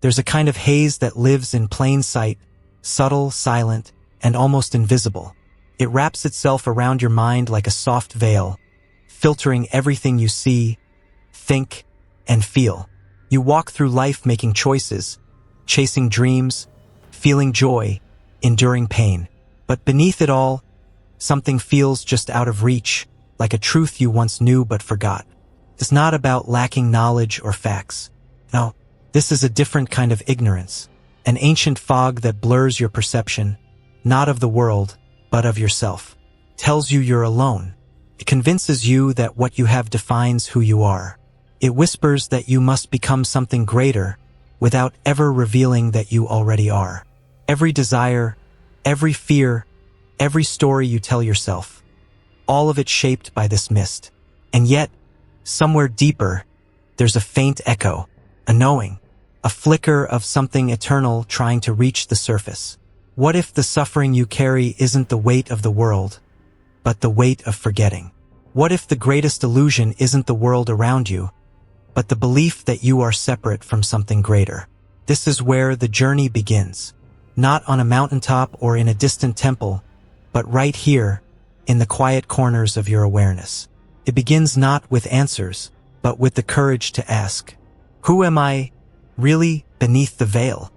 There's a kind of haze that lives in plain sight, subtle, silent, and almost invisible. It wraps itself around your mind like a soft veil, filtering everything you see, think, and feel. You walk through life making choices, chasing dreams, feeling joy, enduring pain. But beneath it all, something feels just out of reach, like a truth you once knew but forgot. It's not about lacking knowledge or facts. No, this is a different kind of ignorance, an ancient fog that blurs your perception, not of the world, but of yourself. Tells you you're alone. It convinces you that what you have defines who you are. It whispers that you must become something greater without ever revealing that you already are. Every desire, every fear, every story you tell yourself, all of it shaped by this mist. And yet, somewhere deeper, there's a faint echo, a knowing, a flicker of something eternal trying to reach the surface. What if the suffering you carry isn't the weight of the world, but the weight of forgetting? What if the greatest illusion isn't the world around you, but the belief that you are separate from something greater? This is where the journey begins, not on a mountaintop or in a distant temple, but right here, in the quiet corners of your awareness. It begins not with answers, but with the courage to ask, who am I really beneath the veil?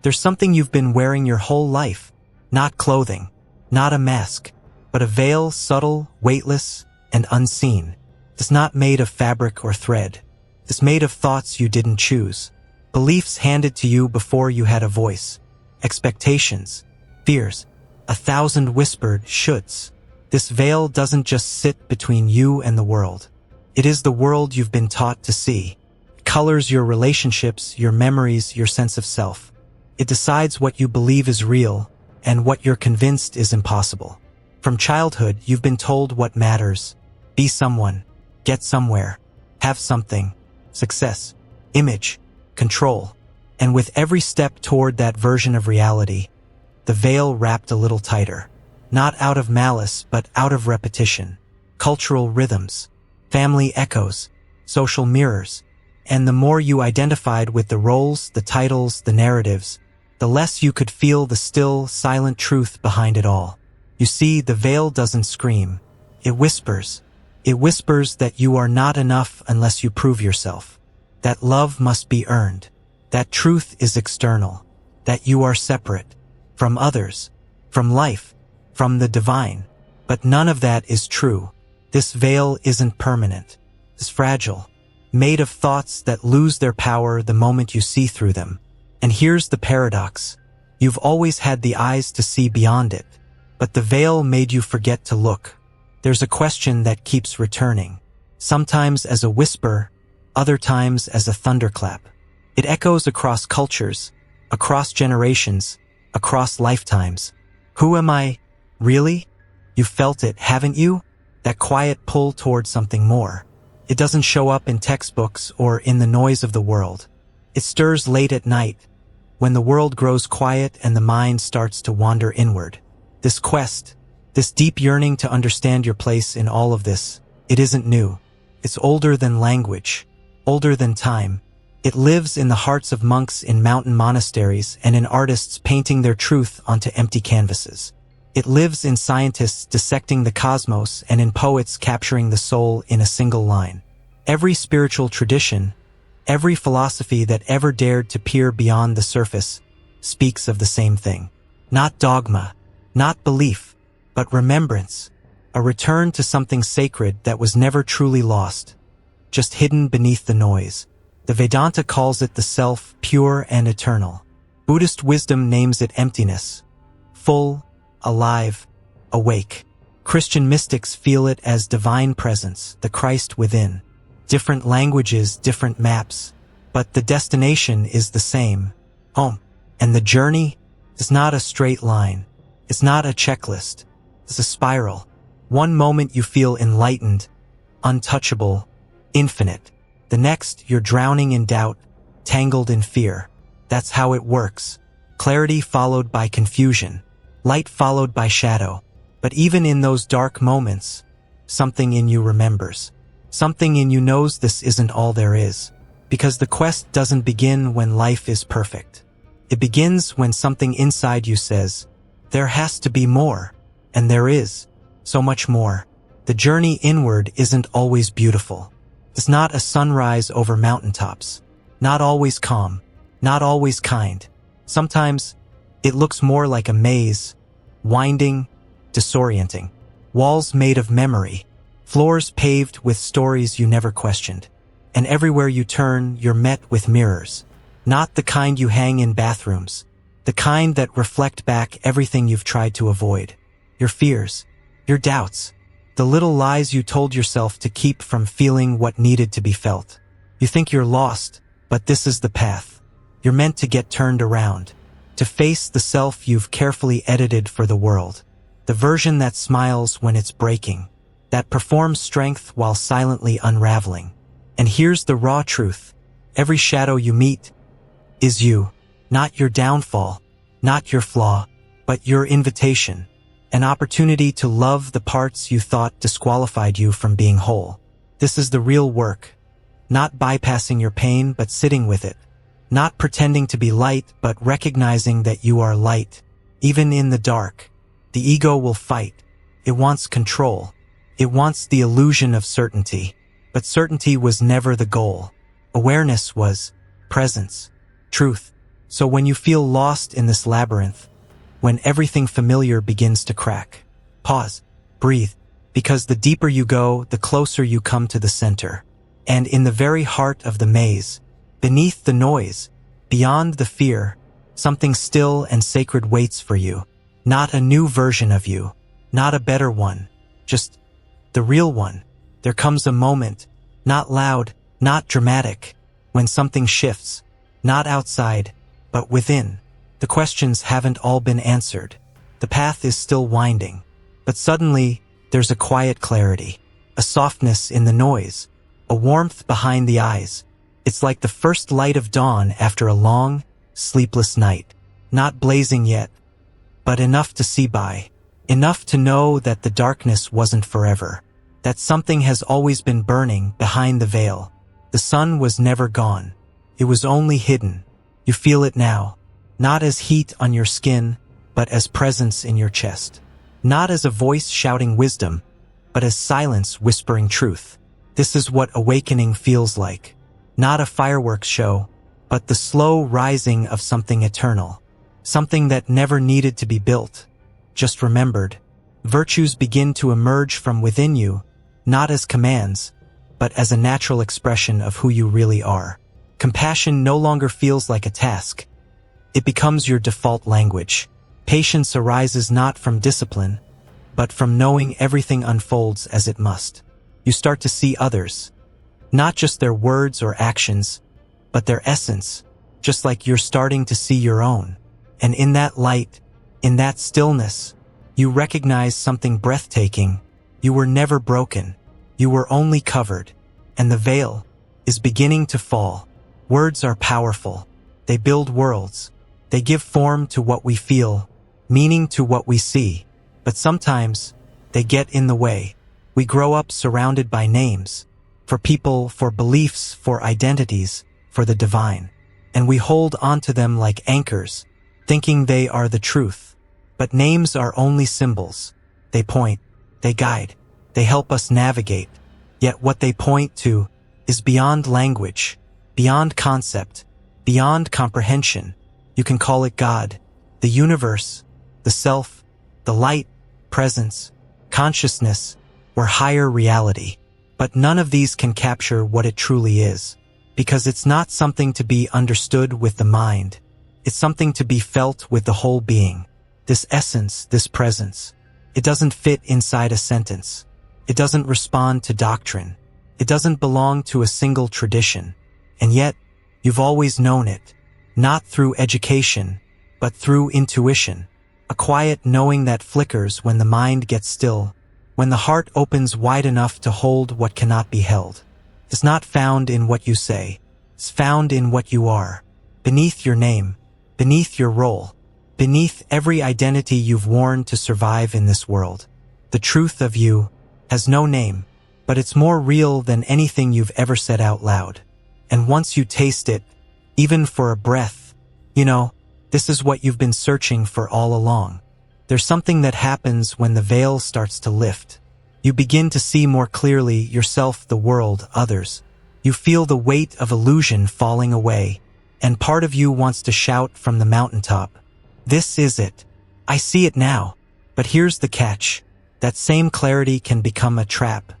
There's something you've been wearing your whole life, not clothing, not a mask, but a veil, subtle, weightless, and unseen. It's not made of fabric or thread. It's made of thoughts you didn't choose, beliefs handed to you before you had a voice, expectations, fears, 1,000 whispered shoulds. This veil doesn't just sit between you and the world. It is the world you've been taught to see. It colors your relationships, your memories, your sense of self. It decides what you believe is real and what you're convinced is impossible. From childhood, you've been told what matters. Be someone, get somewhere, have something, success, image, control. And with every step toward that version of reality, the veil wrapped a little tighter. Not out of malice, but out of repetition. Cultural rhythms, family echoes, social mirrors. And the more you identified with the roles, the titles, the narratives, the less you could feel the still, silent truth behind it all. You see, the veil doesn't scream. It whispers. It whispers that you are not enough unless you prove yourself. That love must be earned. That truth is external. That you are separate. From others. From life. From the divine. But none of that is true. This veil isn't permanent. It's fragile. Made of thoughts that lose their power the moment you see through them. And here's the paradox. You've always had the eyes to see beyond it. But the veil made you forget to look. There's a question that keeps returning. Sometimes as a whisper, other times as a thunderclap. It echoes across cultures, across generations, across lifetimes. Who am I, really? You've felt it, haven't you? That quiet pull toward something more. It doesn't show up in textbooks or in the noise of the world. It stirs late at night, when the world grows quiet and the mind starts to wander inward. This quest, this deep yearning to understand your place in all of this, it isn't new. It's older than language, older than time. It lives in the hearts of monks in mountain monasteries and in artists painting their truth onto empty canvases. It lives in scientists dissecting the cosmos and in poets capturing the soul in a single line. Every spiritual tradition, every philosophy that ever dared to peer beyond the surface, speaks of the same thing. Not dogma, not belief, but remembrance, a return to something sacred that was never truly lost, just hidden beneath the noise. The Vedanta calls it the self, pure and eternal. Buddhist wisdom names it emptiness, full, alive, awake. Christian mystics feel it as divine presence, the Christ within. Different languages, different maps, but the destination is the same, home. And the journey is not a straight line. It's not a checklist. It's a spiral. One moment you feel enlightened, untouchable, infinite. The next, you're drowning in doubt, tangled in fear. That's how it works. Clarity followed by confusion. Light followed by shadow. But even in those dark moments, something in you remembers. Something in you knows this isn't all there is. Because the quest doesn't begin when life is perfect. It begins when something inside you says, there has to be more. And there is. So much more. The journey inward isn't always beautiful. It's not a sunrise over mountaintops. Not always calm. Not always kind. Sometimes, it looks more like a maze. Winding, disorienting. Walls made of memory. Floors paved with stories you never questioned. And everywhere you turn, you're met with mirrors. Not the kind you hang in bathrooms. The kind that reflect back everything you've tried to avoid. Your fears. Your doubts. The little lies you told yourself to keep from feeling what needed to be felt. You think you're lost, but this is the path. You're meant to get turned around. To face the self you've carefully edited for the world. The version that smiles when it's breaking. That performs strength while silently unraveling. And here's the raw truth. Every shadow you meet is you. Not your downfall, not your flaw, but your invitation. An opportunity to love the parts you thought disqualified you from being whole. This is the real work. Not bypassing your pain, but sitting with it. Not pretending to be light, but recognizing that you are light. Even in the dark, the ego will fight. It wants control. It wants the illusion of certainty. But certainty was never the goal. Awareness was presence, truth. So when you feel lost in this labyrinth, when everything familiar begins to crack, pause, breathe, because the deeper you go, the closer you come to the center. And in the very heart of the maze, beneath the noise, beyond the fear, something still and sacred waits for you. Not a new version of you, not a better one, just the real one. There comes a moment, not loud, not dramatic, when something shifts, not outside, but within. The questions haven't all been answered. The path is still winding. But suddenly, there's a quiet clarity, a softness in the noise, a warmth behind the eyes. It's like the first light of dawn after a long, sleepless night. Not blazing yet, but enough to see by. Enough to know that the darkness wasn't forever. That something has always been burning behind the veil. The sun was never gone. It was only hidden. You feel it now. Not as heat on your skin, but as presence in your chest. Not as a voice shouting wisdom, but as silence whispering truth. This is what awakening feels like. Not a fireworks show, but the slow rising of something eternal. Something that never needed to be built, just remembered. Virtues begin to emerge from within you, not as commands, but as a natural expression of who you really are. Compassion no longer feels like a task. It becomes your default language. Patience arises not from discipline, but from knowing everything unfolds as it must. You start to see others, not just their words or actions, but their essence, just like you're starting to see your own. And in that light, in that stillness, you recognize something breathtaking. You were never broken. You were only covered. And the veil is beginning to fall. Words are powerful. They build worlds. They give form to what we feel, meaning to what we see. But sometimes, they get in the way. We grow up surrounded by names. For people, for beliefs, for identities, for the divine. And we hold onto them like anchors, thinking they are the truth. But names are only symbols. They point, they guide, they help us navigate. Yet what they point to is beyond language, beyond concept, beyond comprehension. You can call it God, the universe, the self, the light, presence, consciousness, or higher reality. But none of these can capture what it truly is, because it's not something to be understood with the mind. It's something to be felt with the whole being. This essence, this presence. It doesn't fit inside a sentence. It doesn't respond to doctrine. It doesn't belong to a single tradition. And yet, you've always known it. Not through education, but through intuition. A quiet knowing that flickers when the mind gets still, when the heart opens wide enough to hold what cannot be held. It's not found in what you say. It's found in what you are. Beneath your name, beneath your role, beneath every identity you've worn to survive in this world. The truth of you has no name, but it's more real than anything you've ever said out loud. And once you taste it, even for a breath, this is what you've been searching for all along. There's something that happens when the veil starts to lift. You begin to see more clearly yourself, the world, others. You feel the weight of illusion falling away, and part of you wants to shout from the mountaintop, "This is it. I see it now." But here's the catch. That same clarity can become a trap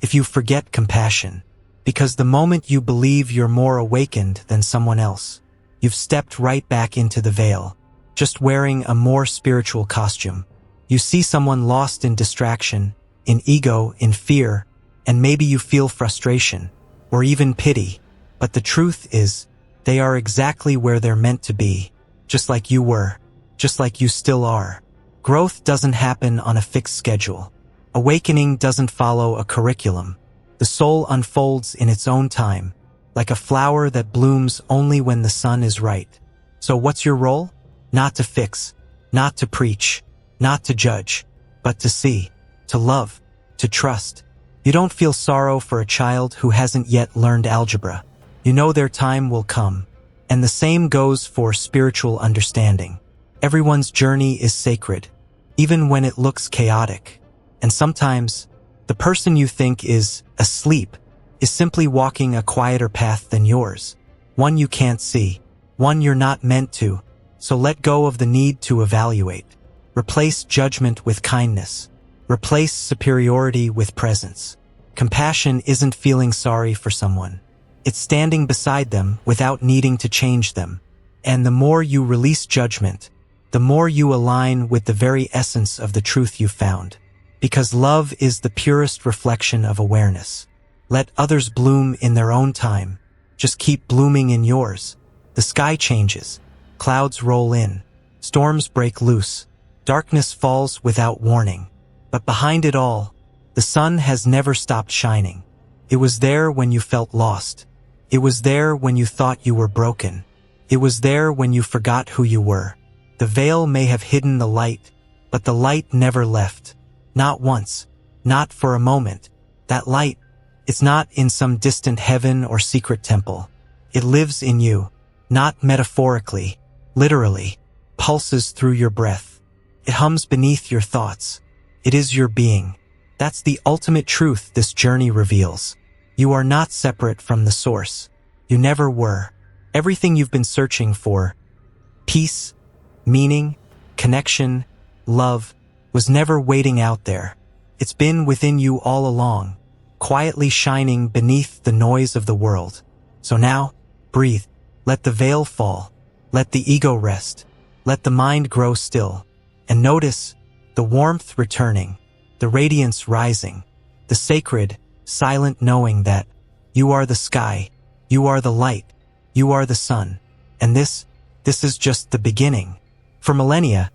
if you forget compassion. Because the moment you believe you're more awakened than someone else, you've stepped right back into the veil, just wearing a more spiritual costume. You see someone lost in distraction, in ego, in fear, and maybe you feel frustration, or even pity. But the truth is, they are exactly where they're meant to be, just like you were, just like you still are. Growth doesn't happen on a fixed schedule. Awakening doesn't follow a curriculum. The soul unfolds in its own time, like a flower that blooms only when the sun is right. So what's your role? Not to fix, not to preach, not to judge, but to see, to love, to trust. You don't feel sorrow for a child who hasn't yet learned algebra. You know their time will come. And the same goes for spiritual understanding. Everyone's journey is sacred, even when it looks chaotic. And sometimes, the person you think is asleep is simply walking a quieter path than yours. One you can't see, one you're not meant to. So let go of the need to evaluate. Replace judgment with kindness. Replace superiority with presence. Compassion isn't feeling sorry for someone. It's standing beside them without needing to change them. And the more you release judgment, the more you align with the very essence of the truth you found. Because love is the purest reflection of awareness. Let others bloom in their own time. Just keep blooming in yours. The sky changes. Clouds roll in. Storms break loose. Darkness falls without warning. But behind it all, the sun has never stopped shining. It was there when you felt lost. It was there when you thought you were broken. It was there when you forgot who you were. The veil may have hidden the light, but the light never left. Not once. Not for a moment. That light, it's not in some distant heaven or secret temple. It lives in you, not metaphorically, literally, pulses through your breath. It hums beneath your thoughts. It is your being. That's the ultimate truth this journey reveals. You are not separate from the source. You never were. Everything you've been searching for, peace, meaning, connection, love, was never waiting out there. It's been within you all along, quietly shining beneath the noise of the world. So now, breathe. Let the veil fall. Let the ego rest. Let the mind grow still. And notice the warmth returning, the radiance rising, the sacred, silent knowing that you are the sky, you are the light, you are the sun. And this is just the beginning. For millennia,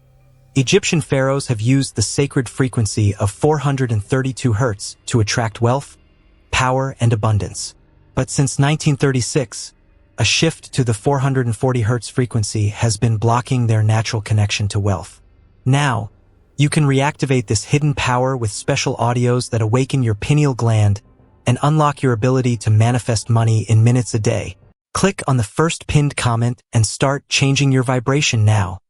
Egyptian pharaohs have used the sacred frequency of 432 Hz to attract wealth, power, and abundance. But since 1936, a shift to the 440 Hz frequency has been blocking their natural connection to wealth. Now, you can reactivate this hidden power with special audios that awaken your pineal gland and unlock your ability to manifest money in minutes a day. Click on the first pinned comment and start changing your vibration now.